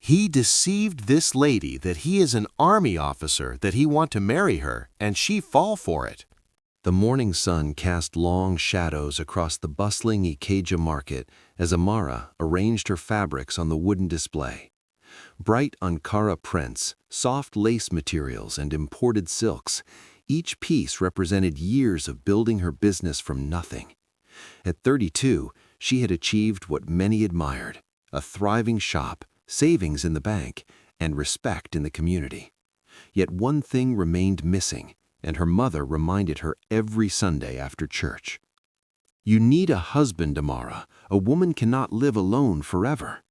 He deceived this lady that he is an army officer, that he want to marry her, and she fall for it. The morning sun cast long shadows across the bustling Ikeja market as Amara arranged her fabrics on the wooden display. Bright Ankara prints, soft lace materials, and imported silks, each piece represented years of building her business from nothing. At 32, she had achieved what many admired: a thriving shop, savings in the bank, and respect in the community. Yet one thing remained missing, and her mother reminded her every Sunday after church. "You need a husband, Amara. A woman cannot live alone forever."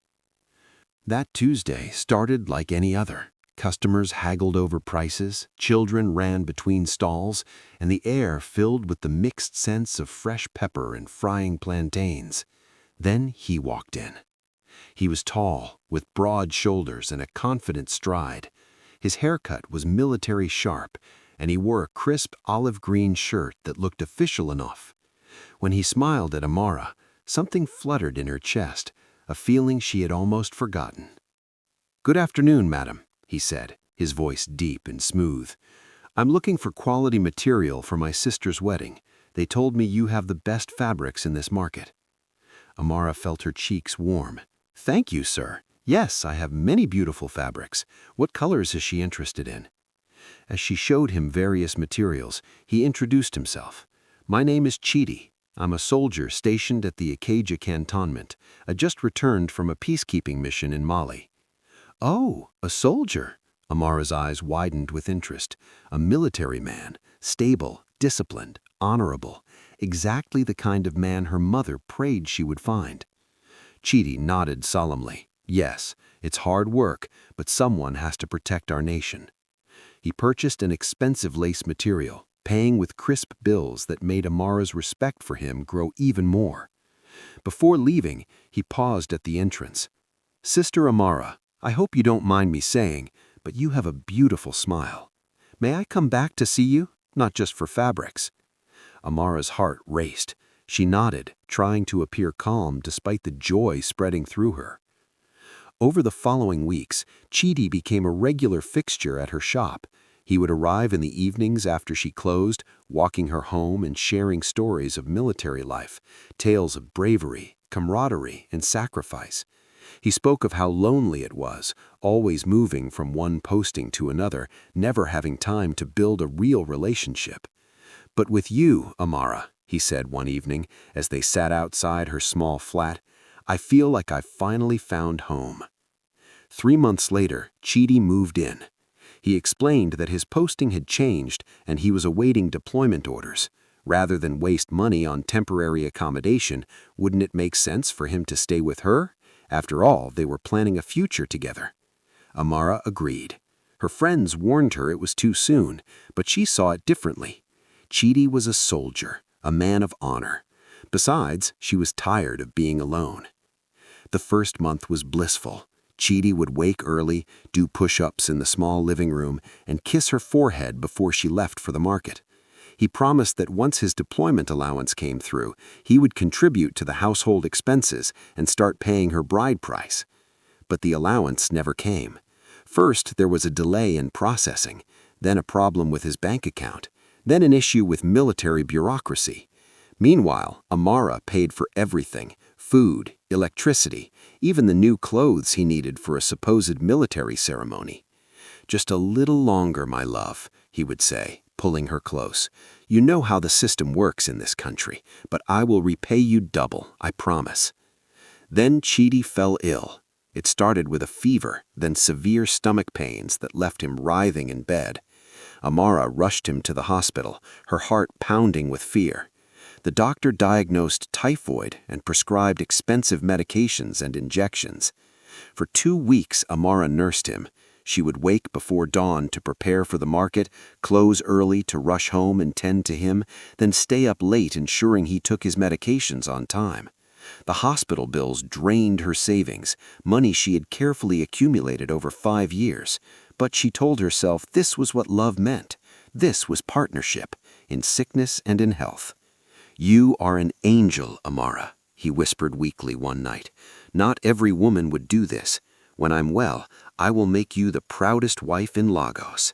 That Tuesday started like any other. Customers haggled over prices, children ran between stalls, and the air filled with the mixed scents of fresh pepper and frying plantains. Then he walked in. He was tall, with broad shoulders and a confident stride. His haircut was military sharp, and he wore a crisp olive-green shirt that looked official enough. When he smiled at Amara, something fluttered in her chest, a feeling she had almost forgotten. "Good afternoon, madam," he said, his voice deep and smooth. "I'm looking for quality material for my sister's wedding. They told me you have the best fabrics in this market." Amara felt her cheeks warm. "Thank you, sir. Yes, I have many beautiful fabrics. What colors is she interested in?" As she showed him various materials, he introduced himself. "My name is Chidi. I'm a soldier stationed at the Ikeja cantonment. I just returned from a peacekeeping mission in Mali." "Oh, a soldier." Amara's eyes widened with interest. A military man, stable, disciplined, honorable, exactly the kind of man her mother prayed she would find. Chidi nodded solemnly. "Yes, it's hard work, but someone has to protect our nation." He purchased an expensive lace material, paying with crisp bills that made Amara's respect for him grow even more. Before leaving, he paused at the entrance. "Sister Amara, I hope you don't mind me saying, but you have a beautiful smile. May I come back to see you, not just for fabrics?" Amara's heart raced. She nodded, trying to appear calm despite the joy spreading through her. Over the following weeks, Chidi became a regular fixture at her shop. He would arrive in the evenings after she closed, walking her home and sharing stories of military life, tales of bravery, camaraderie, and sacrifice. He spoke of how lonely it was, always moving from one posting to another, never having time to build a real relationship. "But with you, Amara," he said one evening as they sat outside her small flat, "I feel like I've finally found home." 3 months later, Chidi moved in. He explained that his posting had changed and he was awaiting deployment orders. Rather than waste money on temporary accommodation, wouldn't it make sense for him to stay with her? After all, they were planning a future together. Amara agreed. Her friends warned her it was too soon, but she saw it differently. Chidi was a soldier, a man of honor. Besides, she was tired of being alone. The first month was blissful. Chidi would wake early, do push-ups in the small living room, and kiss her forehead before she left for the market. He promised that once his deployment allowance came through, he would contribute to the household expenses and start paying her bride price. But the allowance never came. First, there was a delay in processing, then a problem with his bank account, then an issue with military bureaucracy. Meanwhile, Amara paid for everything: food, electricity, even the new clothes he needed for a supposed military ceremony. "Just a little longer, my love," he would say, pulling her close. "You know how the system works in this country, but I will repay you double, I promise." Then Chidi fell ill. It started with a fever, then severe stomach pains that left him writhing in bed. Amara rushed him to the hospital, her heart pounding with fear. The doctor diagnosed typhoid and prescribed expensive medications and injections. For 2 weeks, Amara nursed him. She would wake before dawn to prepare for the market, close early to rush home and tend to him, then stay up late ensuring he took his medications on time. The hospital bills drained her savings, money she had carefully accumulated over 5 years. But she told herself this was what love meant. This was partnership, in sickness and in health. "You are an angel, Amara," he whispered weakly one night. "Not every woman would do this. When I'm well, I will make you the proudest wife in Lagos."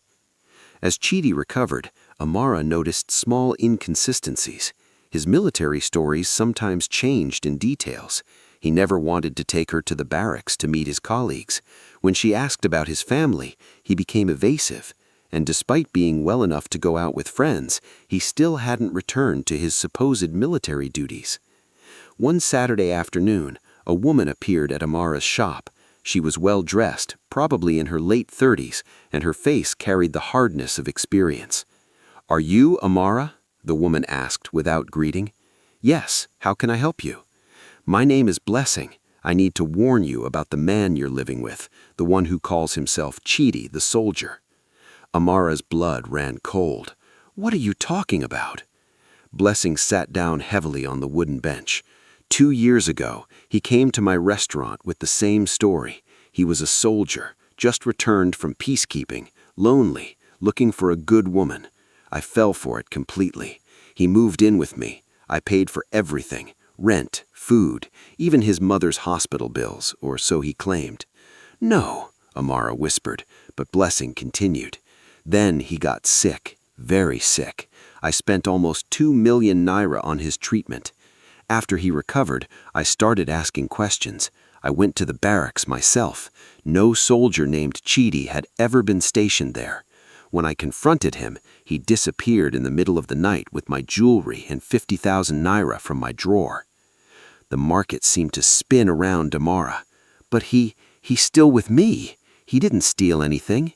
As Chidi recovered, Amara noticed small inconsistencies. His military stories sometimes changed in details. He never wanted to take her to the barracks to meet his colleagues. When she asked about his family, he became evasive. And despite being well enough to go out with friends, he still hadn't returned to his supposed military duties. One Saturday afternoon, a woman appeared at Amara's shop. She was well dressed, probably in her late 30s, and her face carried the hardness of experience. "Are you Amara?" the woman asked without greeting. "Yes, how can I help you?" "My name is Blessing. I need to warn you about the man you're living with, the one who calls himself Chidi, the soldier." Amara's blood ran cold. "What are you talking about?" Blessing sat down heavily on the wooden bench. "2 years ago, he came to my restaurant with the same story. He was a soldier, just returned from peacekeeping, lonely, looking for a good woman. I fell for it completely. He moved in with me. I paid for everything, rent, food, even his mother's hospital bills, or so he claimed." "No," Amara whispered, but Blessing continued. "Then he got sick, very sick. I spent almost 2 million naira on his treatment. After he recovered, I started asking questions. I went to the barracks myself. No soldier named Chidi had ever been stationed there. When I confronted him, he disappeared in the middle of the night with my jewelry and 50,000 naira from my drawer." The market seemed to spin around Amara. "But he's still with me. He didn't steal anything."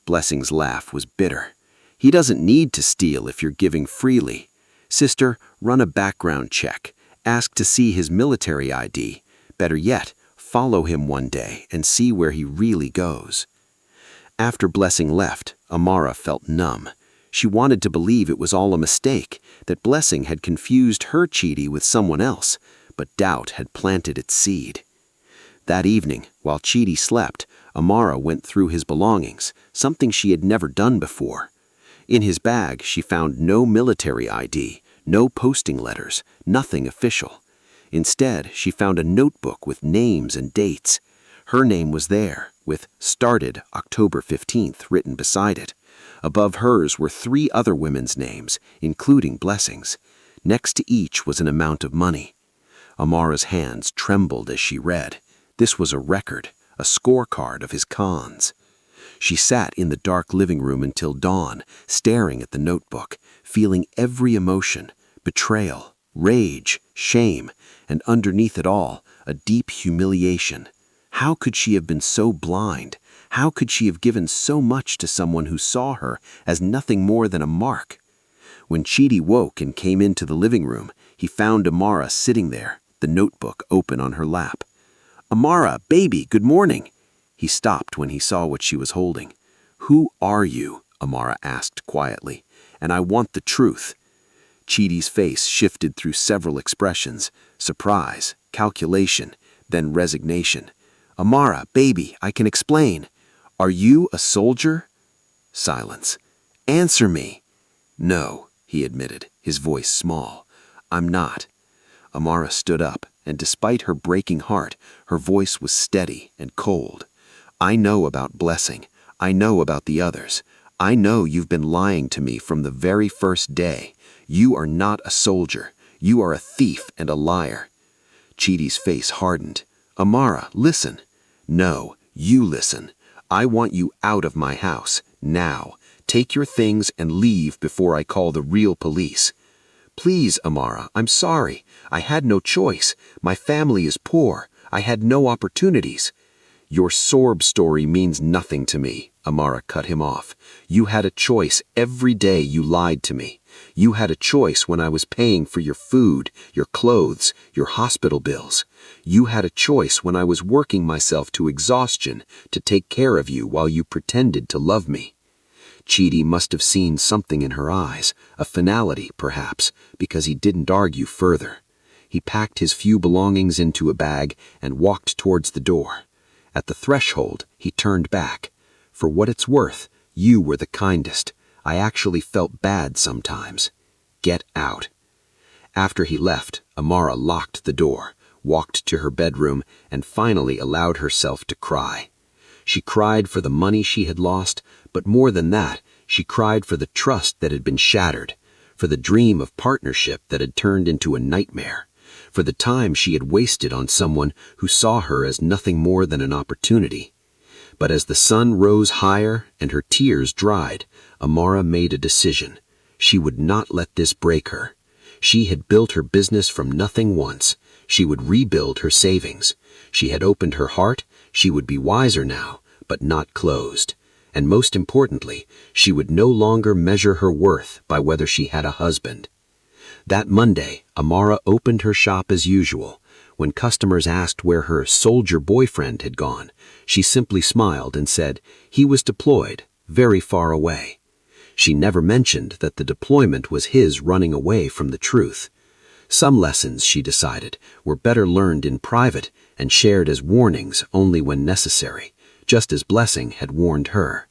Blessing's laugh was bitter. "He doesn't need to steal if you're giving freely. Sister, run a background check. Ask to see his military ID. Better yet, follow him one day and see where he really goes." After Blessing left, Amara felt numb. She wanted to believe it was all a mistake, that Blessing had confused her Chidi with someone else, but doubt had planted its seed. That evening, while Chidi slept, Amara went through his belongings, something she had never done before. In his bag, she found no military ID, no posting letters, nothing official. Instead, she found a notebook with names and dates. Her name was there, with "Started October 15th" written beside it. Above hers were 3 other women's names, including Blessing's. Next to each was an amount of money. Amara's hands trembled as she read. This was a record, a scorecard of his cons. She sat in the dark living room until dawn, staring at the notebook, feeling every emotion: betrayal, rage, shame, and underneath it all, a deep humiliation. How could she have been so blind? How could she have given so much to someone who saw her as nothing more than a mark? When Chidi woke and came into the living room, he found Amara sitting there, the notebook open on her lap. "Amara, baby, good morning." He stopped when he saw what she was holding. "Who are you?" Amara asked quietly. "And I want the truth." Chidi's face shifted through several expressions: surprise, calculation, then resignation. "Amara, baby, I can explain. Are you a soldier?" Silence. "Answer me." "No," he admitted, his voice small. "I'm not." Amara stood up, and despite her breaking heart, her voice was steady and cold. "I know about Blessing. I know about the others. I know you've been lying to me from the very first day. You are not a soldier. You are a thief and a liar." Chidi's face hardened. "Amara, listen." "No, you listen. I want you out of my house, now. Take your things and leave before I call the real police." "Please, Amara, I'm sorry. I had no choice. My family is poor. I had no opportunities." "Your Sorb story means nothing to me," Amara cut him off. "You had a choice every day you lied to me. You had a choice when I was paying for your food, your clothes, your hospital bills. You had a choice when I was working myself to exhaustion to take care of you while you pretended to love me." Chidi must have seen something in her eyes, a finality, perhaps, because he didn't argue further. He packed his few belongings into a bag and walked towards the door. At the threshold, he turned back. "For what it's worth, you were the kindest. I actually felt bad sometimes. Get out." After he left, Amara locked the door. walked to her bedroom, and finally allowed herself to cry. She cried for the money she had lost, but more than that, she cried for the trust that had been shattered, for the dream of partnership that had turned into a nightmare, for the time she had wasted on someone who saw her as nothing more than an opportunity. But as the sun rose higher and her tears dried, Amara made a decision. She would not let this break her. She had built her business from nothing once. She would rebuild her savings. She had opened her heart. She would be wiser now, but not closed. And most importantly, she would no longer measure her worth by whether she had a husband. That Monday, Amara opened her shop as usual. When customers asked where her soldier boyfriend had gone, she simply smiled and said he was deployed, very far away. She never mentioned that the deployment was his running away from the truth. Some lessons, she decided, were better learned in private and shared as warnings only when necessary, just as Blessing had warned her.